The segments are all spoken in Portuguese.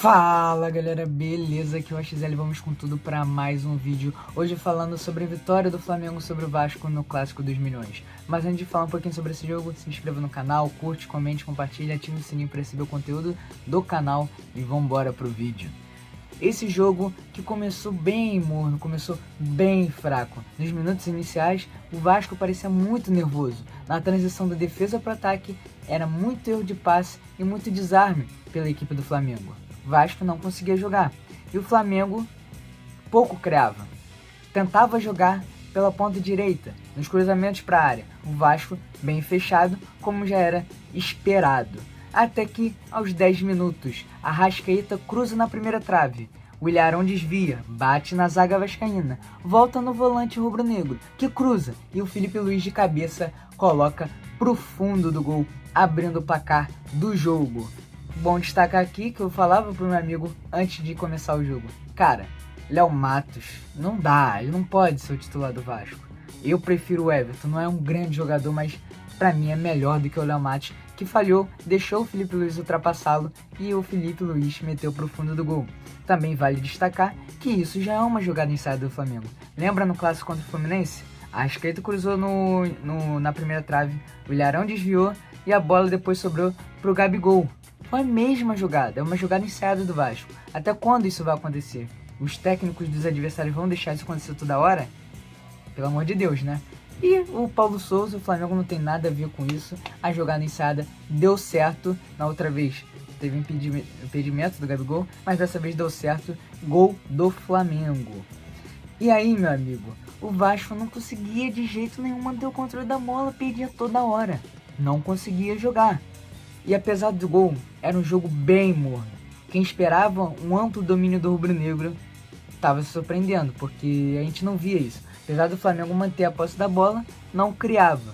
Fala galera, beleza? Aqui é o AXL, vamos com tudo para mais um vídeo. Hoje falando sobre a vitória do Flamengo sobre o Vasco no Clássico dos Milhões. Mas antes de falar um pouquinho sobre esse jogo, se inscreva no canal, curte, comente, compartilha, ative o sininho para receber o conteúdo do canal e vambora pro vídeo. Esse jogo que começou bem morno, começou bem fraco. Nos minutos iniciais, o Vasco parecia muito nervoso. Na transição da defesa para o ataque, era muito erro de passe e muito desarme pela equipe do Flamengo. O Vasco não conseguia jogar e o Flamengo pouco criava. Tentava jogar pela ponta direita, nos cruzamentos para a área. O Vasco bem fechado, como já era esperado. Até que, aos 10 minutos, Arrascaeta cruza na primeira trave. O Ilharão desvia, bate na zaga vascaína, volta no volante rubro-negro, que cruza, e o Felipe Luiz de cabeça coloca pro fundo do gol, abrindo o placar do jogo. Bom destacar aqui que eu falava pro meu amigo antes de começar o jogo. Cara, Léo Matos, não dá, ele não pode ser o titular do Vasco. Eu prefiro o Everton, não é um grande jogador, mas pra mim é melhor do que o Léo Matos, que falhou, deixou o Felipe Luiz ultrapassá-lo e o Felipe Luiz meteu pro fundo do gol. Também vale destacar que isso já é uma jogada ensaiada do Flamengo. Lembra no clássico contra o Fluminense? A Arrascaeta cruzou na primeira trave, o Ilharão desviou e a bola depois sobrou pro Gabigol. Foi a mesma jogada, é uma jogada ensaiada do Vasco. Até quando isso vai acontecer? Os técnicos dos adversários vão deixar isso acontecer toda hora? Pelo amor de Deus, né? E o Paulo Souza, o Flamengo não tem nada a ver com isso. A jogada ensaiada deu certo. Na outra vez teve impedimento do Gabigol, mas dessa vez deu certo. Gol do Flamengo. E aí, meu amigo, o Vasco não conseguia de jeito nenhum manter o controle da bola, perdia toda hora. Não conseguia jogar. E apesar do gol, era um jogo bem morno. Quem esperava um amplo domínio do rubro-negro estava se surpreendendo, porque a gente não via isso. Apesar do Flamengo manter a posse da bola, não criava.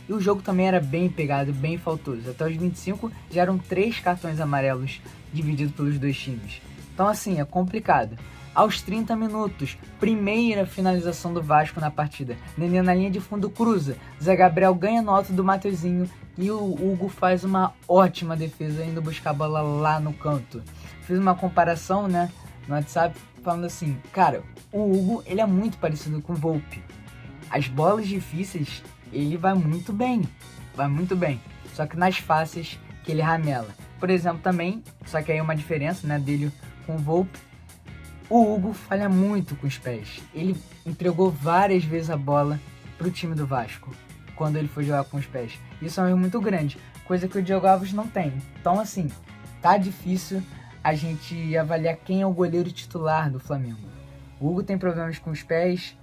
E o jogo também era bem pegado, bem faltoso. Até os 25 já eram 3 cartões amarelos divididos pelos dois times. Então assim, é complicado. Aos 30 minutos, primeira finalização do Vasco na partida. Nenê na linha de fundo cruza. Zé Gabriel ganha no alto do Mateuzinho e o Hugo faz uma ótima defesa indo buscar a bola lá no canto. Fiz uma comparação, né, no WhatsApp falando assim, cara, o Hugo ele é muito parecido com o Volpi. As bolas difíceis ele vai muito bem. Só que nas fáceis que ele ramela. Por exemplo também, só que aí uma diferença, né, dele com o Volpi. O Hugo falha muito com os pés. Ele entregou várias vezes a bola pro time do Vasco quando ele foi jogar com os pés. Isso é um erro muito grande, coisa que o Diogo Alves não tem. Então assim, tá difícil a gente avaliar quem é o goleiro titular do Flamengo. O Hugo tem problemas com os pés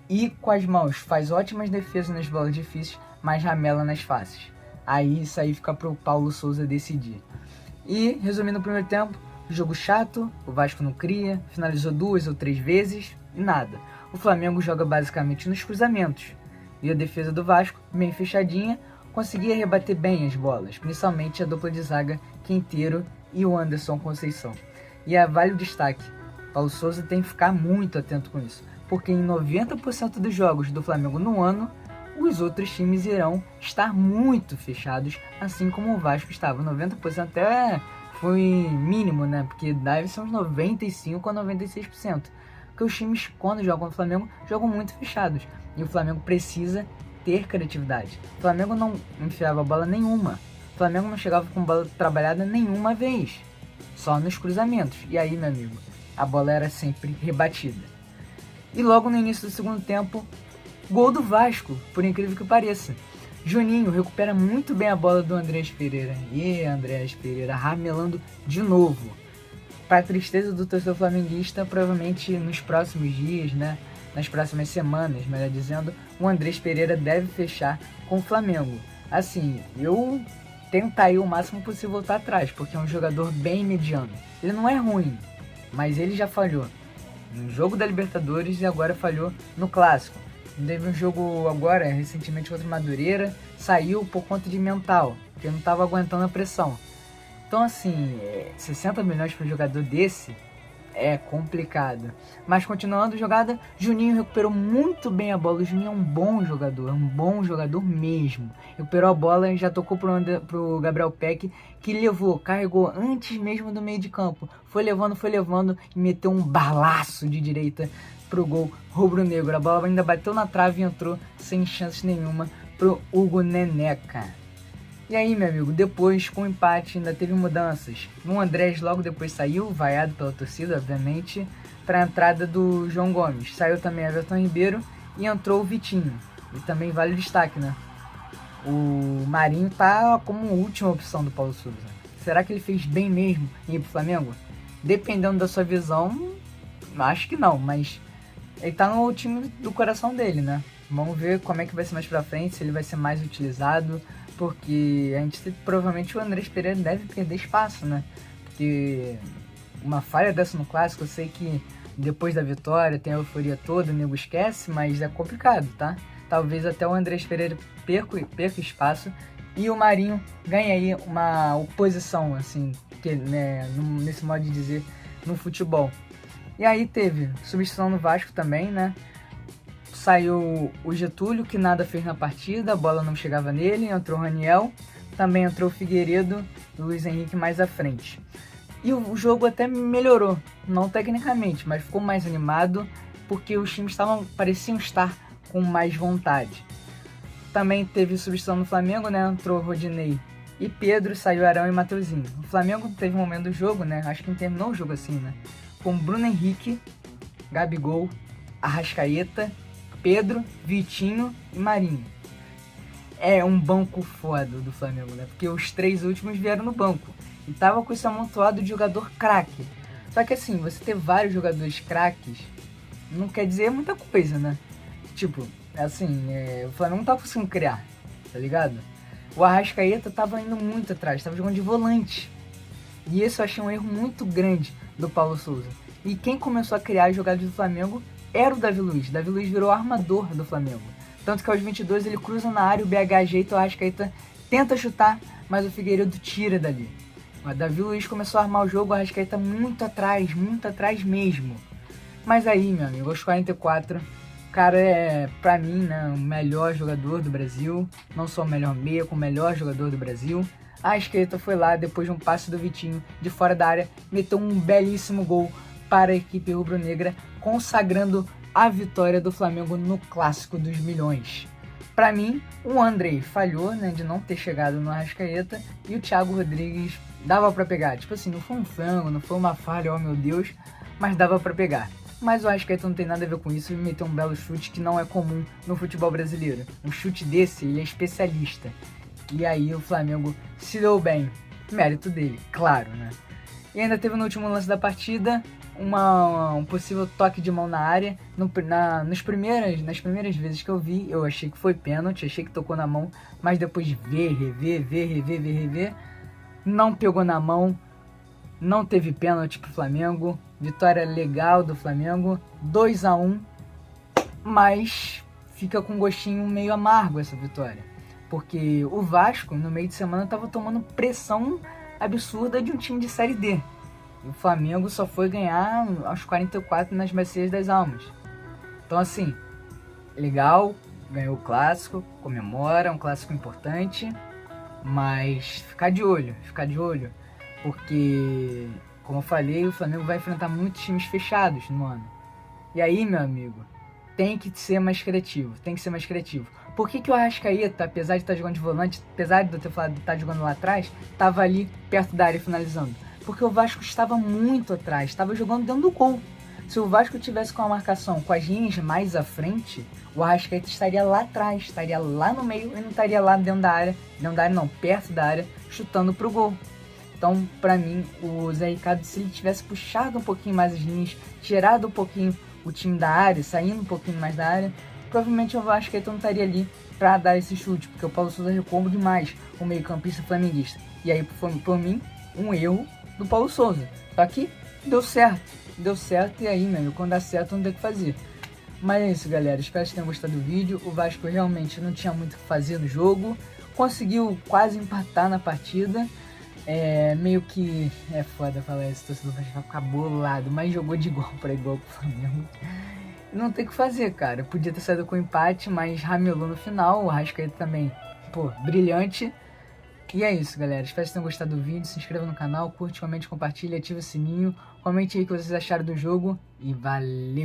e com as mãos. Faz ótimas defesas nas bolas difíceis, mas ramela nas fáceis. Aí isso aí fica pro Paulo Souza decidir. E resumindo o primeiro tempo, jogo chato, o Vasco não cria, finalizou 2 ou 3 vezes e nada. O Flamengo joga basicamente nos cruzamentos. E a defesa do Vasco, bem fechadinha, conseguia rebater bem as bolas, principalmente a dupla de zaga Quinteiro e o Anderson Conceição. E vale o destaque, Paulo Souza tem que ficar muito atento com isso, porque em 90% dos jogos do Flamengo no ano, os outros times irão estar muito fechados, assim como o Vasco estava. 90% até foi mínimo, né? Porque deve ser uns 95% a 96%. Porque os times, quando jogam no Flamengo, jogam muito fechados. E o Flamengo precisa ter criatividade. O Flamengo não enfiava bola nenhuma. O Flamengo não chegava com bola trabalhada nenhuma vez. Só nos cruzamentos. E aí, meu amigo, a bola era sempre rebatida. E logo no início do segundo tempo, gol do Vasco, por incrível que pareça. Juninho recupera muito bem a bola do Andrés Pereira. E Andrés Pereira ramelando de novo. Para a tristeza do torcedor flamenguista, provavelmente nos próximos dias, né, nas próximas semanas, melhor dizendo, o Andrés Pereira deve fechar com o Flamengo. Assim, eu tentaria o máximo possível voltar atrás, porque é um jogador bem mediano. Ele não é ruim, mas ele já falhou no jogo da Libertadores e agora falhou no Clássico. Teve um jogo agora, recentemente contra o Madureira, saiu por conta de mental, porque não estava aguentando a pressão. Então assim, 60 milhões para um jogador desse É complicado. Mas continuando a jogada, Juninho recuperou muito bem a bola. O Juninho é um bom jogador mesmo. Recuperou a bola e já tocou pro Gabriel Peck, que levou, carregou antes mesmo do meio de campo. Foi levando e meteu um balaço de direita pro gol rubro-negro. A bola ainda bateu na trave e entrou sem chance nenhuma pro Hugo Neneca. E aí, meu amigo, depois, com o empate, ainda teve mudanças. O Andrés logo depois saiu, vaiado pela torcida, obviamente, para a entrada do João Gomes. Saiu também Everton Ribeiro e entrou o Vitinho. E também vale o destaque, né? O Marinho tá como última opção do Paulo Souza. Será que ele fez bem mesmo em ir pro Flamengo? Dependendo da sua visão, acho que não, mas ele tá no time do coração dele, né? Vamos ver como é que vai ser mais pra frente, se ele vai ser mais utilizado, porque a gente provavelmente o Andrés Pereira deve perder espaço, né? Porque uma falha dessa no Clássico, eu sei que depois da vitória tem a euforia toda, o nego esquece, mas é complicado, tá? Talvez até o Andrés Pereira perca espaço e o Marinho ganhe aí uma oposição, assim, que, né, nesse modo de dizer, no futebol. E aí teve substituição no Vasco também, né? Saiu o Getúlio, que nada fez na partida, a bola não chegava nele, entrou o Raniel, também entrou o Figueiredo e o Luiz Henrique mais à frente. E o jogo até melhorou, não tecnicamente, mas ficou mais animado, porque os times pareciam estar com mais vontade. Também teve substituição no Flamengo, né? Entrou Rodinei e Pedro, saiu Arão e Mateuzinho. O Flamengo teve um momento do jogo, né? Acho que terminou o jogo assim, né? Com Bruno Henrique, Gabigol, Arrascaeta, Pedro, Vitinho e Marinho. É um banco foda do Flamengo, né? Porque os 3 últimos vieram no banco. E tava com esse amontoado de jogador craque. Só que assim, você ter vários jogadores craques não quer dizer muita coisa, né? Tipo, assim, o Flamengo não tava conseguindo criar, tá ligado? O Arrascaeta tava indo muito atrás, tava jogando de volante. E esse eu achei um erro muito grande do Paulo Souza. E quem começou a criar as jogadas do Flamengo era o Davi Luiz. Davi Luiz virou armador do Flamengo. Tanto que aos 22 ele cruza na área, o BH ajeita, o Arrascaeta tenta chutar, mas o Figueiredo tira dali. O Davi Luiz começou a armar o jogo, o Arrascaeta muito atrás mesmo. Mas aí, meu amigo, aos 44, o cara é, pra mim, né, o melhor jogador do Brasil. Não só o melhor meia, como o melhor jogador do Brasil. A Arrascaeta foi lá, depois de um passe do Vitinho, de fora da área, meteu um belíssimo gol para a equipe rubro-negra, consagrando a vitória do Flamengo no Clássico dos Milhões. Para mim, o Andrei falhou, né, de não ter chegado no Arrascaeta, e o Thiago Rodrigues dava para pegar. Tipo assim, não foi um frango, não foi uma falha, oh meu Deus, mas dava para pegar. Mas o Arrascaeta não tem nada a ver com isso e meteu um belo chute que não é comum no futebol brasileiro. Um chute desse, ele é especialista. E aí o Flamengo se deu bem. Mérito dele, claro, né? E ainda teve no último lance da partida um possível toque de mão na área. Nas primeiras vezes que eu vi, eu achei que foi pênalti, achei que tocou na mão, mas depois de rever, não pegou na mão, não teve pênalti pro Flamengo. Vitória legal do Flamengo, 2-1, mas fica com um gostinho meio amargo essa vitória. Porque o Vasco, no meio de semana, estava tomando pressão absurda de um time de Série D. E o Flamengo só foi ganhar aos 44 nas Bacias das Almas. Então, assim, legal, ganhou o Clássico, comemora, um Clássico importante. Mas ficar de olho, porque, como eu falei, o Flamengo vai enfrentar muitos times fechados no ano. E aí, meu amigo, tem que ser mais criativo. Por que o Arrascaeta, apesar de estar jogando de volante, apesar de eu ter falado de estar jogando lá atrás, estava ali perto da área finalizando? Porque o Vasco estava muito atrás, estava jogando dentro do gol. Se o Vasco tivesse com a marcação com as linhas mais à frente, o Arrascaeta estaria lá atrás, estaria lá no meio e não estaria lá dentro da área, perto da área, chutando pro gol. Então, pra mim, o Zé Ricardo, se ele tivesse puxado um pouquinho mais as linhas, tirado um pouquinho o time da área, saindo um pouquinho mais da área, provavelmente o Arrascaeta não estaria ali pra dar esse chute, porque o Paulo Souza recuou demais o meio-campista flamenguista. E aí, por mim, um erro do Paulo Souza. Só que deu certo e aí, meu amigo, quando dá certo não tem o que fazer. Mas é isso, galera, espero que vocês tenham gostado do vídeo. O Vasco realmente não tinha muito o que fazer no jogo, conseguiu quase empatar na partida, Meio que é foda falar isso, o torcedor vai ficar bolado, mas jogou de igual para igual com o Flamengo. Não tem o que fazer, cara. Podia ter saído com empate, mas ramelou no final. O Arrascaeta também, pô, brilhante. E é isso, galera. Espero que vocês tenham gostado do vídeo. Se inscreva no canal, curte, comente, compartilhe, ativa o sininho. Comente aí o que vocês acharam do jogo. E valeu!